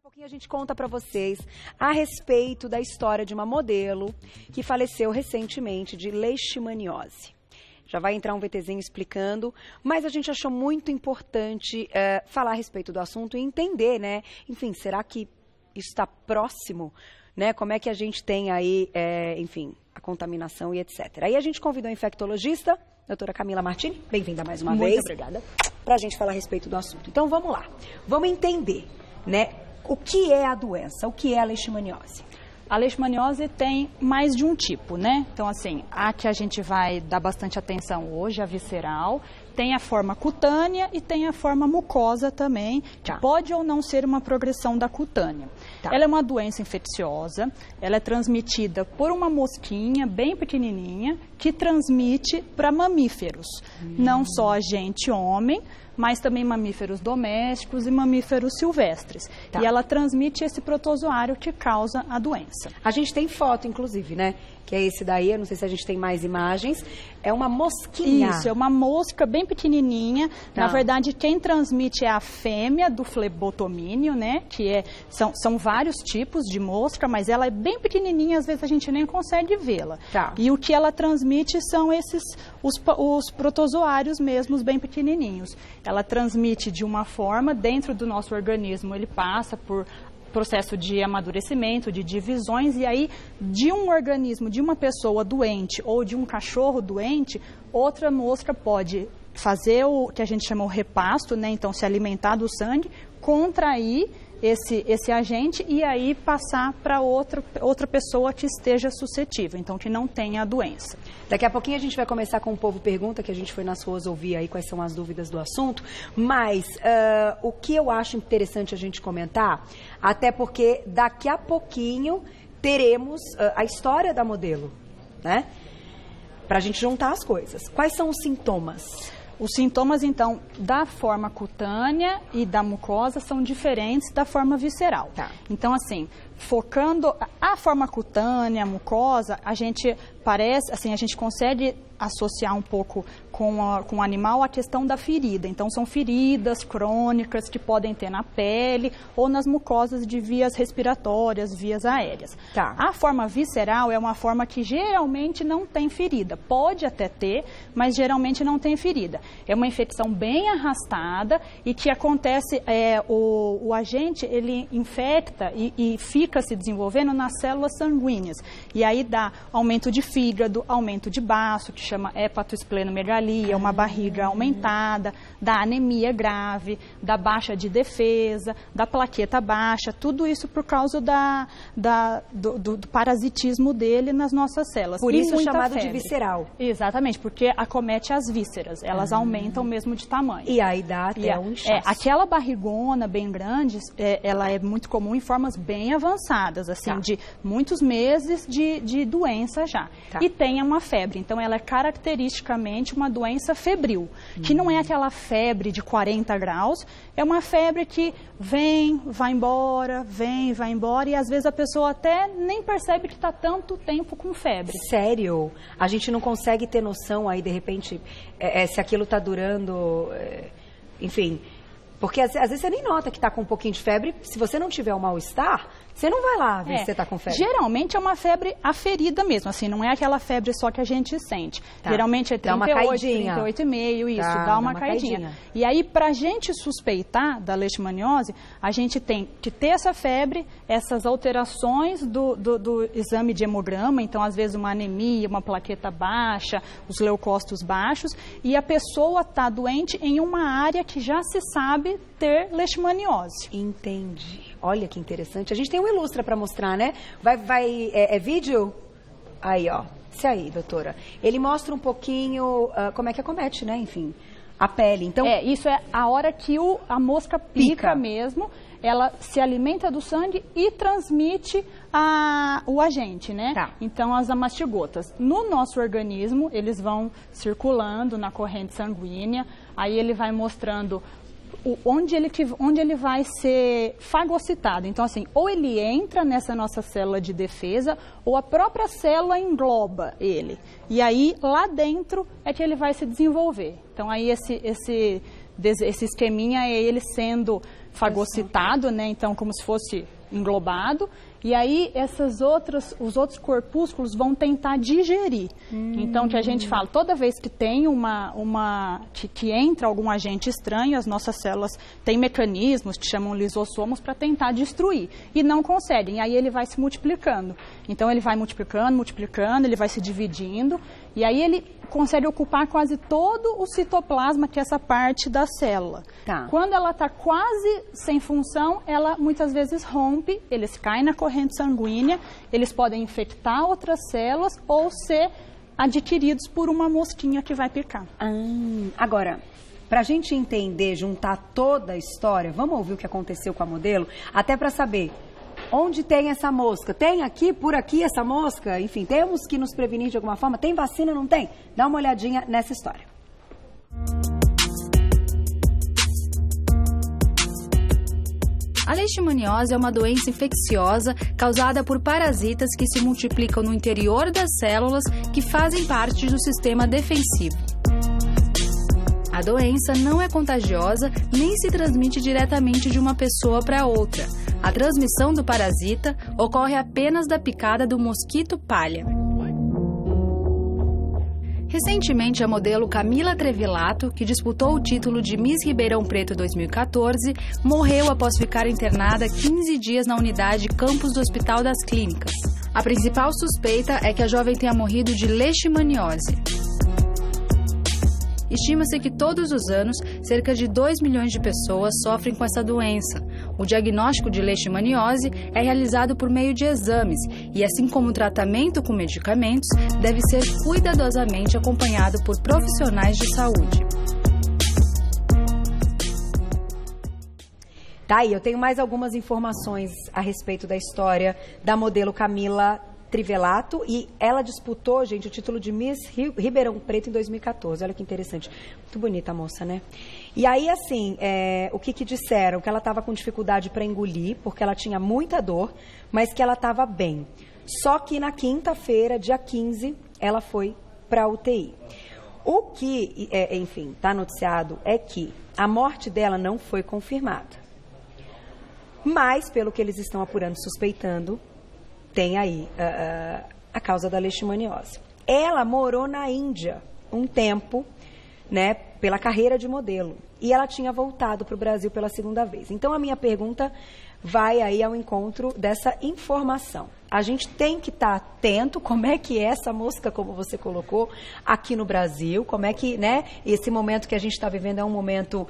pouquinho a gente conta para vocês a respeito da história de uma modelo que faleceu recentemente de leishmaniose. Já vai entrar um VTzinho explicando, mas a gente achou muito importante falar a respeito do assunto e entender, né? Enfim, será que isso está próximo, né? Como é que a gente tem aí, enfim, a contaminação e etc. Aí a gente convidou a infectologista, doutora Camila Martini, bem-vinda mais uma vez. Muito obrigada. Para a gente falar a respeito do assunto. Então vamos lá, vamos entender, né? O que é a doença? O que é a leishmaniose? A leishmaniose tem mais de um tipo, né? Então, assim, a que a gente vai dar bastante atenção hoje, a visceral, tem a forma cutânea e tem a forma mucosa também, que pode ou não ser uma progressão da cutânea. Ela é uma doença infecciosa, ela é transmitida por uma mosquinha bem pequenininha que transmite para mamíferos, não só a gente homem, mas também mamíferos domésticos e mamíferos silvestres. E ela transmite esse protozoário que causa a doença. A gente tem foto, inclusive, né? Que é esse daí, eu não sei se a gente tem mais imagens. É uma mosquinha. Isso, é uma mosca bem pequenininha. Na verdade, quem transmite é a fêmea do flebotomínio, né? Que são vários tipos de mosca, mas ela é bem pequenininha, às vezes a gente nem consegue vê-la. E o que ela transmite são os protozoários mesmos, bem pequenininhos. Ela transmite de uma forma, dentro do nosso organismo, ele passa por processo de amadurecimento, de divisões, e aí de um organismo, de uma pessoa doente ou de um cachorro doente, outra mosca pode fazer o que a gente chama o repasto, né? Então se alimentar do sangue, contrair esse agente e aí passar para outra pessoa que esteja suscetível, então que não tenha a doença. Daqui a pouquinho a gente vai começar com o Povo Pergunta, que a gente foi nas ruas ouvir aí quais são as dúvidas do assunto, mas o que eu acho interessante a gente comentar, até porque daqui a pouquinho teremos a história da modelo, né? Para a gente juntar as coisas. Quais são os sintomas? Os sintomas, então, da forma cutânea e da mucosa são diferentes da forma visceral. Então, assim, focando a forma cutânea, a mucosa, a gente parece, assim, a gente consegue associar um pouco com o animal a questão da ferida. Então, são feridas crônicas que podem ter na pele ou nas mucosas de vias respiratórias, vias aéreas. A forma visceral é uma forma que geralmente não tem ferida. Pode até ter, mas geralmente não tem ferida. É uma infecção bem arrastada e que acontece, o agente, ele infecta e fica se desenvolvendo nas células sanguíneas. E aí dá aumento de fígado, aumento de baço, que chama hepatoesplenomegalia, uma barriga aumentada, da anemia grave, da baixa de defesa, da plaqueta baixa, tudo isso por causa do parasitismo dele nas nossas células. Por isso chamado de visceral. Exatamente, porque acomete as vísceras, elas aumentam mesmo de tamanho. E aí dá até um inchaço. Aquela barrigona bem grande, ela é muito comum em formas bem avançadas, assim, de muitos meses de doença já. E tem uma febre, então ela é caracteristicamente uma doença febril, que não é aquela febre de 40 graus, é uma febre que vem, vai embora, e às vezes a pessoa até nem percebe que está tanto tempo com febre. Sério? A gente não consegue ter noção aí, de repente, se aquilo está durando, enfim... Porque às vezes você nem nota que está com um pouquinho de febre. Se você não tiver um mal-estar, você não vai lá ver se você está com febre. Geralmente é uma febre aferida mesmo, assim, não é aquela febre só que a gente sente. Geralmente é 38, 38,5, isso, dá uma caidinha. E aí, para a gente suspeitar da leishmaniose, a gente tem que ter essa febre, essas alterações do exame de hemograma, então às vezes uma anemia, uma plaqueta baixa, os leucócitos baixos, e a pessoa está doente em uma área que já se sabe ter leishmaniose. Entendi. Olha que interessante. A gente tem um ilustra para mostrar, né? É vídeo? Aí, ó. Isso aí, doutora. Ele mostra um pouquinho como é que acomete, né? Enfim, a pele. Então... isso é a hora que a mosca pica mesmo. Ela se alimenta do sangue e transmite o agente, né? Então, as amastigotas. No nosso organismo, eles vão circulando na corrente sanguínea, aí ele vai mostrando onde ele vai ser fagocitado. Então, assim, ou ele entra nessa nossa célula de defesa, ou a própria célula engloba ele. E aí, lá dentro, é que ele vai se desenvolver. Então, aí esse esqueminha é ele sendo fagocitado, né? Então, como se fosse englobado. E aí, os outros corpúsculos vão tentar digerir. Então, que a gente fala, toda vez que tem que entra algum agente estranho, as nossas células têm mecanismos, que chamam lisossomos, para tentar destruir. E não conseguem. Aí ele vai se multiplicando. Então, ele vai multiplicando, ele vai se dividindo. E aí, ele consegue ocupar quase todo o citoplasma, que é essa parte da célula. Tá. Quando ela está quase sem função, ela muitas vezes rompe, eles caem na corrente sanguínea, eles podem infectar outras células ou ser adquiridos por uma mosquinha que vai picar. Agora, para a gente entender, juntar toda a história, vamos ouvir o que aconteceu com a modelo, até para saber onde tem essa mosca. Tem aqui, por aqui, essa mosca? Enfim, temos que nos prevenir de alguma forma? Tem vacina, não tem? Dá uma olhadinha nessa história. A leishmaniose é uma doença infecciosa causada por parasitas que se multiplicam no interior das células que fazem parte do sistema defensivo. A doença não é contagiosa nem se transmite diretamente de uma pessoa para outra. A transmissão do parasita ocorre apenas da picada do mosquito palha. Recentemente, a modelo Camila Trevilato, que disputou o título de Miss Ribeirão Preto 2014, morreu após ficar internada 15 dias na unidade campus do Hospital das Clínicas. A principal suspeita é que a jovem tenha morrido de leishmaniose. Estima-se que todos os anos, cerca de 2 milhões de pessoas sofrem com essa doença. O diagnóstico de leishmaniose é realizado por meio de exames e, assim como o tratamento com medicamentos, deve ser cuidadosamente acompanhado por profissionais de saúde. Tá aí, eu tenho mais algumas informações a respeito da história da modelo Camila Trevilato, e ela disputou, gente, o título de Miss Ribeirão Preto em 2014. Olha que interessante. Muito bonita a moça, né? E aí, assim, o que disseram? Que ela estava com dificuldade para engolir, porque ela tinha muita dor, mas que ela estava bem. Só que na quinta-feira, dia 15, ela foi para a UTI. O que, enfim, está noticiado é que a morte dela não foi confirmada. Mas, pelo que eles estão apurando, suspeitando, tem aí a causa da leishmaniose. Ela morou na Índia um tempo, né, pela carreira de modelo. E ela tinha voltado para o Brasil pela segunda vez. Então, a minha pergunta vai aí ao encontro dessa informação. A gente tem que estar atento como é que é essa mosca, como você colocou, aqui no Brasil, como é que, né, esse momento que a gente está vivendo é um momento,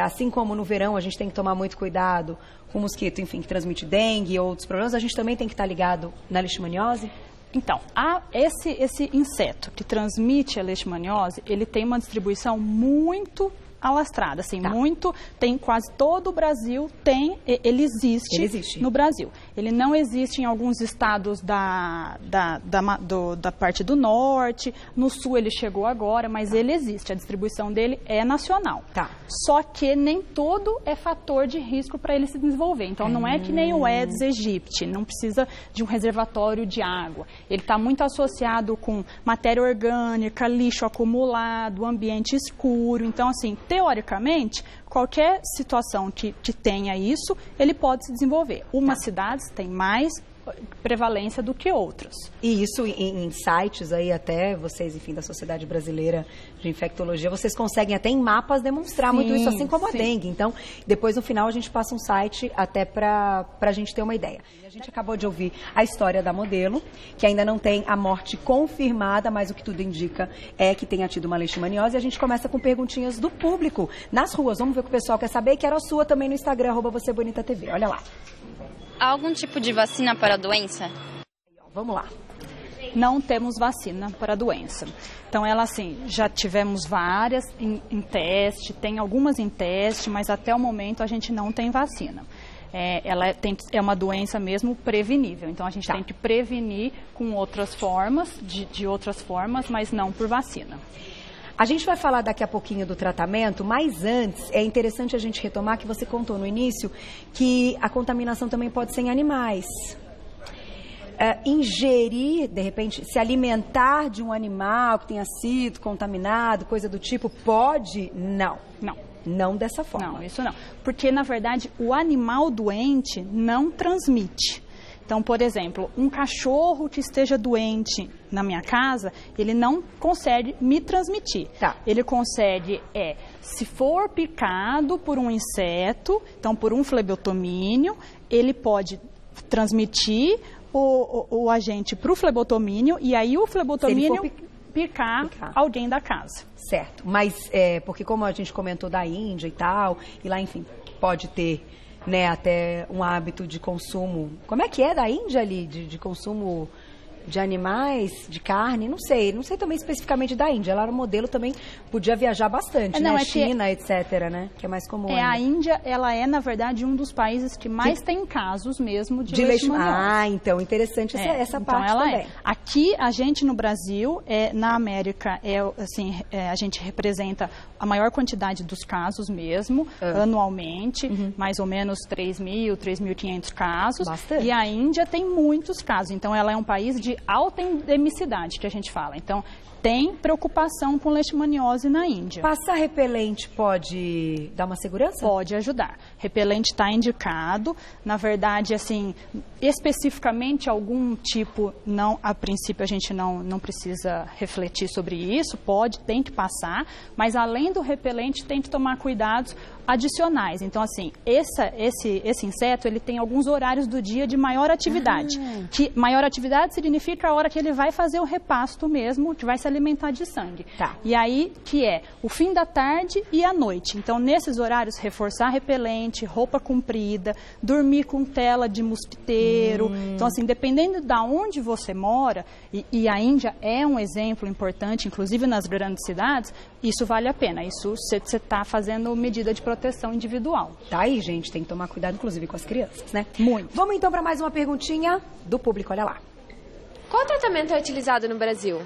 assim como no verão a gente tem que tomar muito cuidado com o mosquito, enfim, que transmite dengue e outros problemas, a gente também tem que estar ligado na leishmaniose? Então, esse inseto que transmite a leishmaniose, ele tem uma distribuição muito alastrada, assim, muito, tem quase todo o Brasil, ele existe no Brasil. Ele não existe em alguns estados da parte do norte, no sul ele chegou agora, mas ele existe, a distribuição dele é nacional. Tá. Só que nem todo é fator de risco para ele se desenvolver. Então, não é que nem o Aedes aegypti, não precisa de um reservatório de água. Ele está muito associado com matéria orgânica, lixo acumulado, ambiente escuro. Então, assim, teoricamente, qualquer situação que tenha isso, ele pode se desenvolver. Umas cidades têm mais prevalência do que outras. E isso em sites aí até, vocês, enfim, da Sociedade Brasileira de Infectologia, vocês conseguem até em mapas demonstrar muito isso, assim como a dengue. Então, depois no final a gente passa um site até para a gente ter uma ideia. A gente acabou de ouvir a história da modelo, que ainda não tem a morte confirmada, mas o que tudo indica é que tenha tido uma leishmaniose. E a gente começa com perguntinhas do público nas ruas. Vamos ver o que o pessoal quer saber. Quero a sua também no Instagram, @VocêBonitaTV. Olha lá. Há algum tipo de vacina para a doença? Vamos lá. Não temos vacina para a doença. Então, ela, assim, já tivemos várias em teste, tem algumas em teste, mas até o momento a gente não tem vacina. Ela é uma doença mesmo prevenível. Então, a gente tem que prevenir com outras formas, de outras formas, mas não por vacina. A gente vai falar daqui a pouquinho do tratamento, mas antes é interessante a gente retomar que você contou no início que a contaminação também pode ser em animais. Ingerir, de repente, se alimentar de um animal que tenha sido contaminado, coisa do tipo, pode? Não. Não. Não dessa forma. Não, isso não. Porque, na verdade, o animal doente não transmite. Então, por exemplo, um cachorro que esteja doente na minha casa, ele não consegue me transmitir. Tá. Ele consegue, se for picado por um inseto, então por um flebotomínio, ele pode transmitir o agente para o flebotomínio e aí o flebotomínio picar alguém da casa. Certo, mas porque como a gente comentou da Índia e tal, e lá, enfim, pode ter, né, até um hábito de consumo. Como é que é da Índia ali, de consumo de animais, de carne? Não sei também especificamente da Índia. Ela era um modelo também, podia viajar bastante, né? China, etc, né? Que é mais comum. A Índia, ela é, na verdade, um dos países que mais tem casos mesmo de leishmaniose. Ah, então, interessante essa então parte também. Aqui, a gente no Brasil, na América, a gente representa a maior quantidade dos casos mesmo, anualmente, mais ou menos 3.000, 3.500 casos. Bastante. E a Índia tem muitos casos, então ela é um país de alta endemicidade, que a gente fala. Então, tem preocupação com leishmaniose na Índia. Passar repelente pode dar uma segurança? Pode ajudar. Repelente está indicado. Na verdade, assim, especificamente algum tipo, não, a princípio a gente não precisa refletir sobre isso. Tem que passar. Mas além do repelente, tem que tomar cuidados adicionais. Então, assim, esse inseto, ele tem alguns horários do dia de maior atividade. Que maior atividade significa a hora que ele vai fazer o repasto mesmo, que vai se alimentar de sangue. Tá. E aí, que é o fim da tarde e a noite. Então, nesses horários, reforçar repelente, roupa comprida, dormir com tela de mosquiteiro. Então, assim, dependendo de onde você mora, e a Índia é um exemplo importante, inclusive nas grandes cidades, isso vale a pena. Isso você está fazendo medida de proteção individual. Tá aí, gente, tem que tomar cuidado, inclusive, com as crianças, né? Muito. Vamos então para mais uma perguntinha do público, olha lá. Qual tratamento é utilizado no Brasil?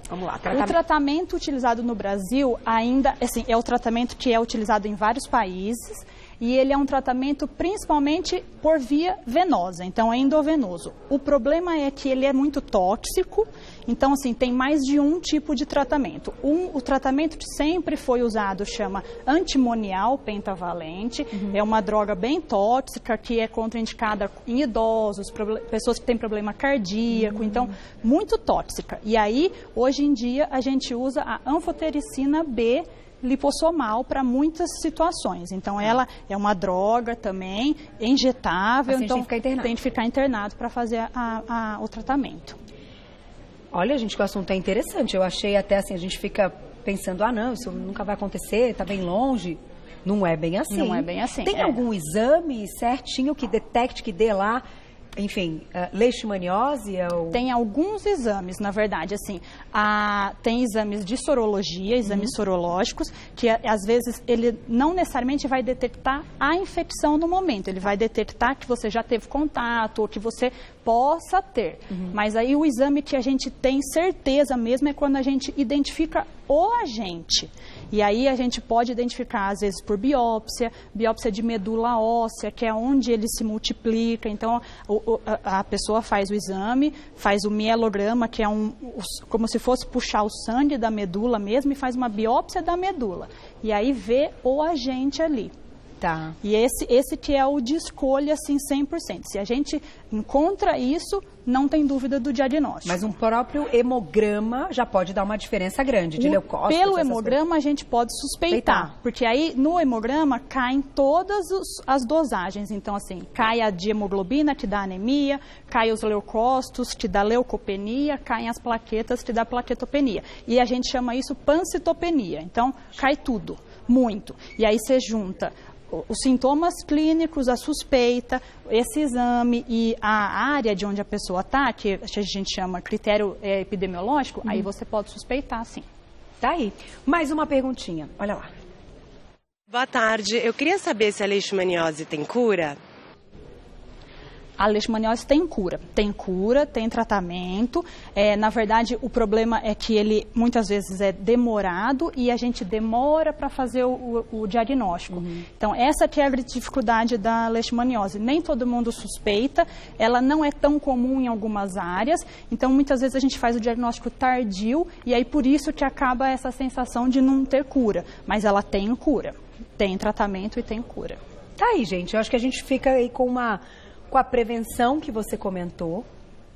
Vamos lá. O tratamento utilizado no Brasil ainda, assim, é o tratamento que é utilizado em vários países e ele é um tratamento principalmente por via venosa, então é endovenoso. O problema é que ele é muito tóxico, então assim, tem mais de um tipo de tratamento. O tratamento que sempre foi usado chama antimonial pentavalente, é uma droga bem tóxica que é contraindicada em idosos, pessoas que têm problema cardíaco, então muito tóxica. E aí, hoje em dia, a gente usa a anfotericina B lipossomal para muitas situações. Então, ela é uma droga também, injetável, então tem que ficar internado para fazer o tratamento. Olha, gente, que o assunto é interessante. Eu achei até assim, a gente fica pensando, não, isso nunca vai acontecer, está bem longe. Não é bem assim. Não é bem assim. Tem algum exame certinho que detecte, que dê lá, enfim, leishmaniose? Tem alguns exames, na verdade, assim, tem exames de sorologia, exames sorológicos, que às vezes ele não necessariamente vai detectar a infecção no momento, ele vai detectar que você já teve contato ou que você possa ter. Mas aí o exame que a gente tem certeza mesmo é quando a gente identifica o agente. E aí a gente pode identificar, às vezes, por biópsia de medula óssea, que é onde ele se multiplica. Então, a pessoa faz o exame, faz o mielograma, que é como se fosse puxar o sangue da medula mesmo, e faz uma biópsia da medula. E aí vê o agente ali. Tá. E esse que é o de escolha, assim, 100%. Se a gente encontra isso, não tem dúvida do diagnóstico. Mas um próprio hemograma já pode dar uma diferença grande de leucócitos. Pelo hemograma a gente pode suspeitar, porque aí no hemograma caem todas as dosagens. Então, assim, cai a de hemoglobina, que dá anemia, cai os leucócitos, que dá leucopenia, caem as plaquetas, que dá plaquetopenia. E a gente chama isso pancitopenia. Então, cai tudo, muito. E aí você junta os sintomas clínicos, a suspeita, esse exame e a área de onde a pessoa está, que a gente chama critério epidemiológico, aí você pode suspeitar, sim. Tá aí. Mais uma perguntinha, olha lá. Boa tarde, eu queria saber se a leishmaniose tem cura? A leishmaniose tem cura, tem tratamento. Na verdade, o problema é que ele muitas vezes é demorado e a gente demora para fazer o diagnóstico. Então, essa que é a dificuldade da leishmaniose. Nem todo mundo suspeita, ela não é tão comum em algumas áreas, então muitas vezes a gente faz o diagnóstico tardio e aí por isso que acaba essa sensação de não ter cura. Mas ela tem cura, tem tratamento e tem cura. Tá aí, gente, eu acho que a gente fica aí com a prevenção que você comentou,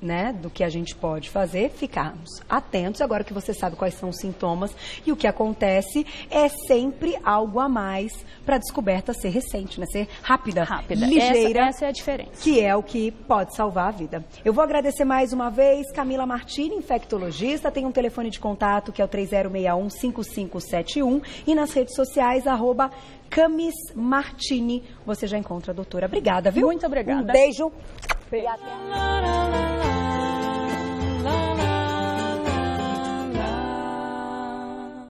né, do que a gente pode fazer, ficarmos atentos, agora que você sabe quais são os sintomas e o que acontece, é sempre algo a mais para a descoberta ser recente, né, ser rápida. Ligeira. Essa é a diferença. Que é o que pode salvar a vida. Eu vou agradecer mais uma vez Camila Martini, infectologista, tem um telefone de contato que é o 3061-5571 e nas redes sociais, @Camis Martini, você já encontra a doutora. Obrigada, viu? Muito obrigada. Um beijo. Obrigada.